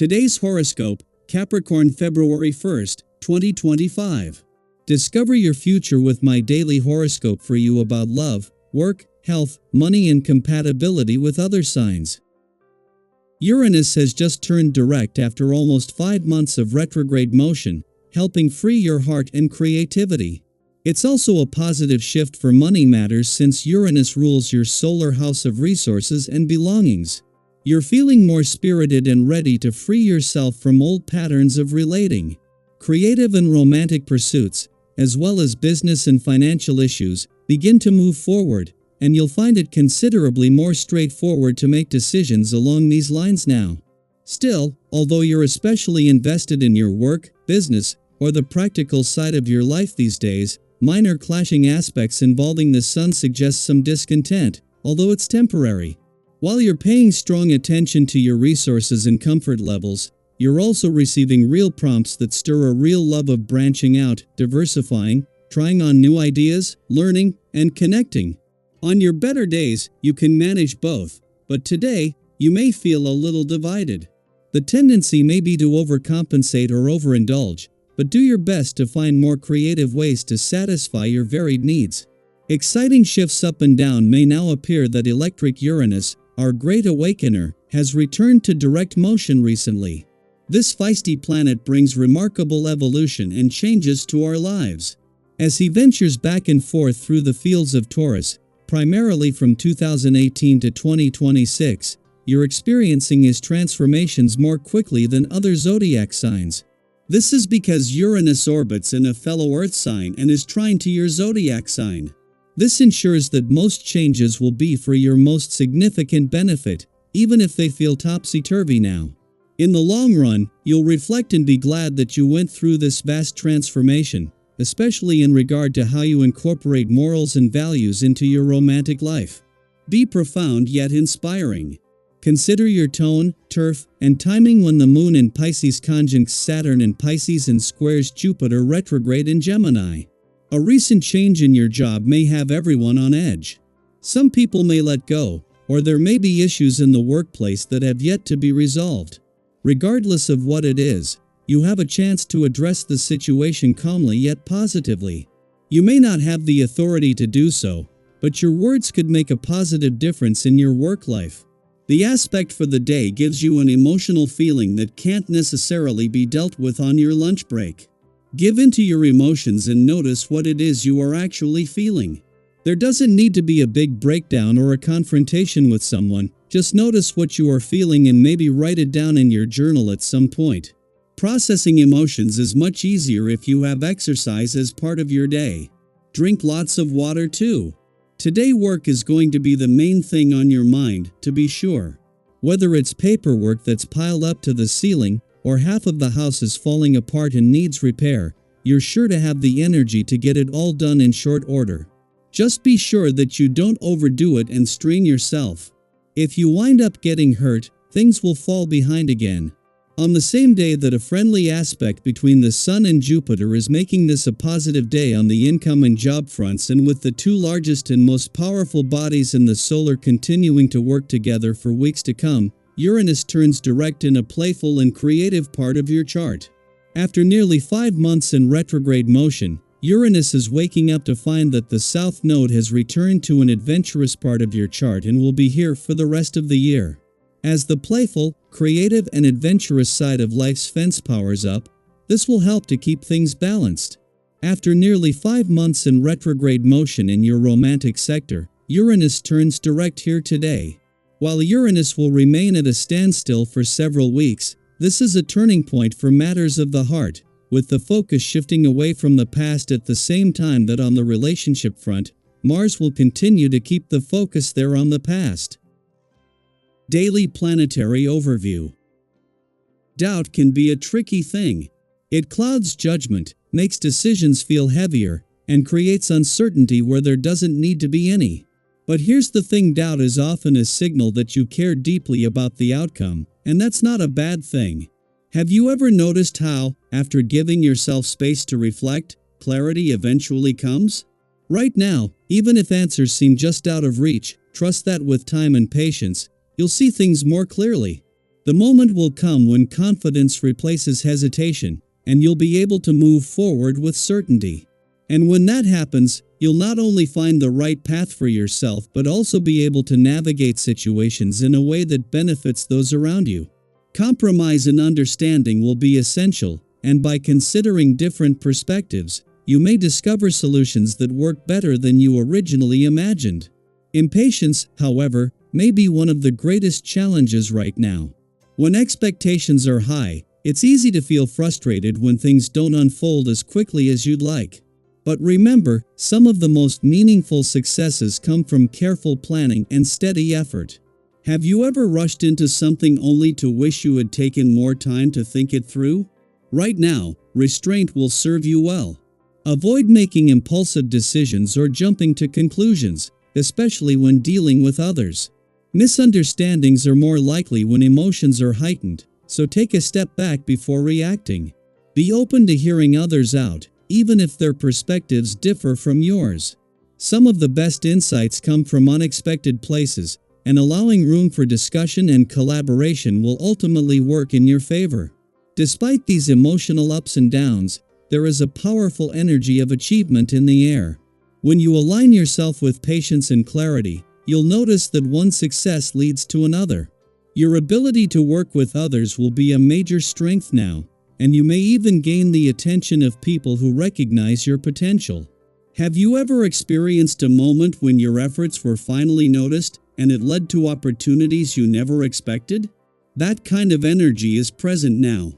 Today's horoscope, Capricorn February 1st, 2025. Discover your future with my daily horoscope for you about love, work, health, money and compatibility with other signs. Uranus has just turned direct after almost 5 months of retrograde motion, helping free your heart and creativity. It's also a positive shift for money matters since Uranus rules your solar house of resources and belongings. You're feeling more spirited and ready to free yourself from old patterns of relating. Creative and romantic pursuits, as well as business and financial issues, begin to move forward, and you'll find it considerably more straightforward to make decisions along these lines now. Still, although you're especially invested in your work, business, or the practical side of your life these days, minor clashing aspects involving the sun suggest some discontent, although it's temporary. While you're paying strong attention to your resources and comfort levels, you're also receiving real prompts that stir a real love of branching out, diversifying, trying on new ideas, learning, and connecting. On your better days, you can manage both, but today, you may feel a little divided. The tendency may be to overcompensate or overindulge, but do your best to find more creative ways to satisfy your varied needs. Exciting shifts up and down may now appear that electric Uranus, our great awakener, has returned to direct motion recently. This feisty planet brings remarkable evolution and changes to our lives. As he ventures back and forth through the fields of Taurus, primarily from 2018 to 2026, you're experiencing his transformations more quickly than other zodiac signs. This is because Uranus orbits in a fellow Earth sign and is trine to your zodiac sign. This ensures that most changes will be for your most significant benefit, even if they feel topsy-turvy now. In the long run, you'll reflect and be glad that you went through this vast transformation, especially in regard to how you incorporate morals and values into your romantic life. Be profound yet inspiring. Consider your tone, turf, and timing when the moon in Pisces conjuncts Saturn in Pisces and squares Jupiter retrograde in Gemini. A recent change in your job may have everyone on edge. Some people may let go, or there may be issues in the workplace that have yet to be resolved. Regardless of what it is, you have a chance to address the situation calmly yet positively. You may not have the authority to do so, but your words could make a positive difference in your work life. The aspect for the day gives you an emotional feeling that can't necessarily be dealt with on your lunch break. Give in to your emotions and notice what it is you are actually feeling. There doesn't need to be a big breakdown or a confrontation with someone, just notice what you are feeling and maybe write it down in your journal at some point. Processing emotions is much easier if you have exercise as part of your day. Drink lots of water too. Today work is going to be the main thing on your mind, to be sure. Whether it's paperwork that's piled up to the ceiling, or half of the house is falling apart and needs repair, you're sure to have the energy to get it all done in short order. Just be sure that you don't overdo it and strain yourself. If you wind up getting hurt, things will fall behind again. On the same day that a friendly aspect between the Sun and Jupiter is making this a positive day on the income and job fronts, and with the two largest and most powerful bodies in the solar continuing to work together for weeks to come, Uranus turns direct in a playful and creative part of your chart. After nearly 5 months in retrograde motion, Uranus is waking up to find that the South Node has returned to an adventurous part of your chart and will be here for the rest of the year. As the playful, creative and adventurous side of life's fence powers up, this will help to keep things balanced. After nearly 5 months in retrograde motion in your romantic sector, Uranus turns direct here today. While Uranus will remain at a standstill for several weeks, this is a turning point for matters of the heart, with the focus shifting away from the past at the same time that on the relationship front, Mars will continue to keep the focus there on the past. Daily Planetary Overview. Doubt can be a tricky thing. It clouds judgment, makes decisions feel heavier, and creates uncertainty where there doesn't need to be any. But here's the thing, doubt is often a signal that you care deeply about the outcome, and that's not a bad thing. Have you ever noticed how, after giving yourself space to reflect, clarity eventually comes? Right now, even if answers seem just out of reach, trust that with time and patience, you'll see things more clearly. The moment will come when confidence replaces hesitation, and you'll be able to move forward with certainty. And when that happens, you'll not only find the right path for yourself but also be able to navigate situations in a way that benefits those around you. Compromise and understanding will be essential, and by considering different perspectives, you may discover solutions that work better than you originally imagined. Impatience, however, may be one of the greatest challenges right now. When expectations are high, it's easy to feel frustrated when things don't unfold as quickly as you'd like. But remember, some of the most meaningful successes come from careful planning and steady effort. Have you ever rushed into something only to wish you had taken more time to think it through? Right now, restraint will serve you well. Avoid making impulsive decisions or jumping to conclusions, especially when dealing with others. Misunderstandings are more likely when emotions are heightened, so take a step back before reacting. Be open to hearing others out, even if their perspectives differ from yours. Some of the best insights come from unexpected places, and allowing room for discussion and collaboration will ultimately work in your favor. Despite these emotional ups and downs, there is a powerful energy of achievement in the air. When you align yourself with patience and clarity, you'll notice that one success leads to another. Your ability to work with others will be a major strength now, and you may even gain the attention of people who recognize your potential. Have you ever experienced a moment when your efforts were finally noticed, and it led to opportunities you never expected? That kind of energy is present now.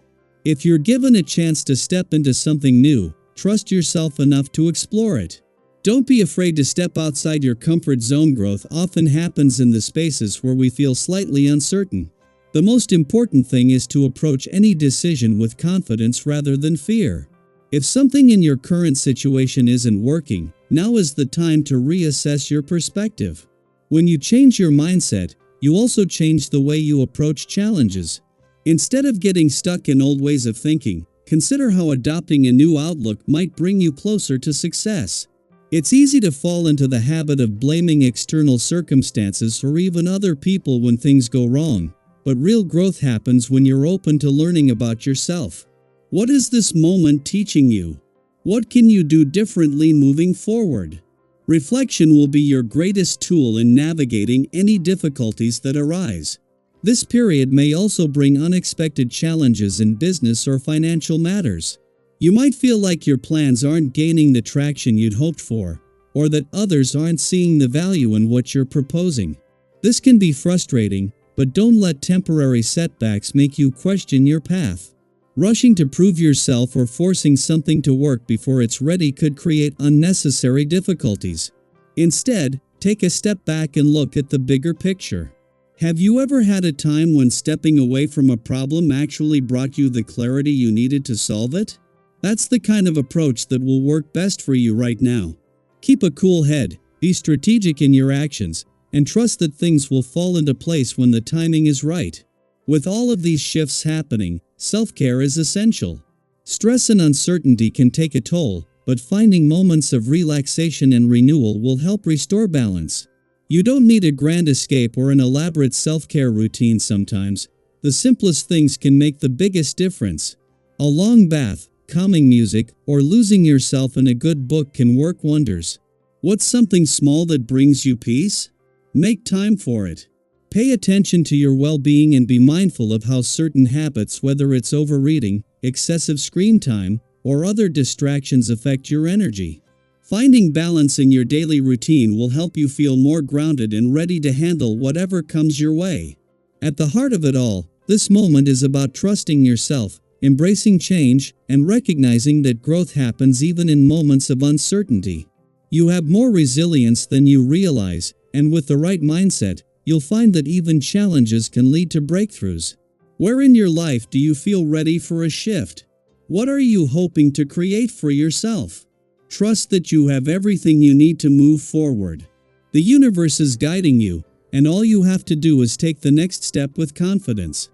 If you're given a chance to step into something new, trust yourself enough to explore it. Don't be afraid to step outside your comfort zone. Growth often happens in the spaces where we feel slightly uncertain. The most important thing is to approach any decision with confidence rather than fear. If something in your current situation isn't working, now is the time to reassess your perspective. When you change your mindset, you also change the way you approach challenges. Instead of getting stuck in old ways of thinking, consider how adopting a new outlook might bring you closer to success. It's easy to fall into the habit of blaming external circumstances or even other people when things go wrong, but real growth happens when you're open to learning about yourself. What is this moment teaching you? What can you do differently moving forward? Reflection will be your greatest tool in navigating any difficulties that arise. This period may also bring unexpected challenges in business or financial matters. You might feel like your plans aren't gaining the traction you'd hoped for, or that others aren't seeing the value in what you're proposing. This can be frustrating, but don't let temporary setbacks make you question your path. Rushing to prove yourself or forcing something to work before it's ready could create unnecessary difficulties. Instead, take a step back and look at the bigger picture. Have you ever had a time when stepping away from a problem actually brought you the clarity you needed to solve it? That's the kind of approach that will work best for you right now. Keep a cool head, be strategic in your actions, and trust that things will fall into place when the timing is right. With all of these shifts happening, self-care is essential. Stress and uncertainty can take a toll, but finding moments of relaxation and renewal will help restore balance. You don't need a grand escape or an elaborate self-care routine sometimes. The simplest things can make the biggest difference. A long bath, calming music, or losing yourself in a good book can work wonders. What's something small that brings you peace? Make time for it. Pay attention to your well-being and be mindful of how certain habits, whether it's overeating, excessive screen time, or other distractions, affect your energy. Finding balance in your daily routine will help you feel more grounded and ready to handle whatever comes your way. At the heart of it all, this moment is about trusting yourself, embracing change, and recognizing that growth happens even in moments of uncertainty. You have more resilience than you realize, and with the right mindset, you'll find that even challenges can lead to breakthroughs. Where in your life do you feel ready for a shift? What are you hoping to create for yourself? Trust that you have everything you need to move forward. The universe is guiding you, and all you have to do is take the next step with confidence.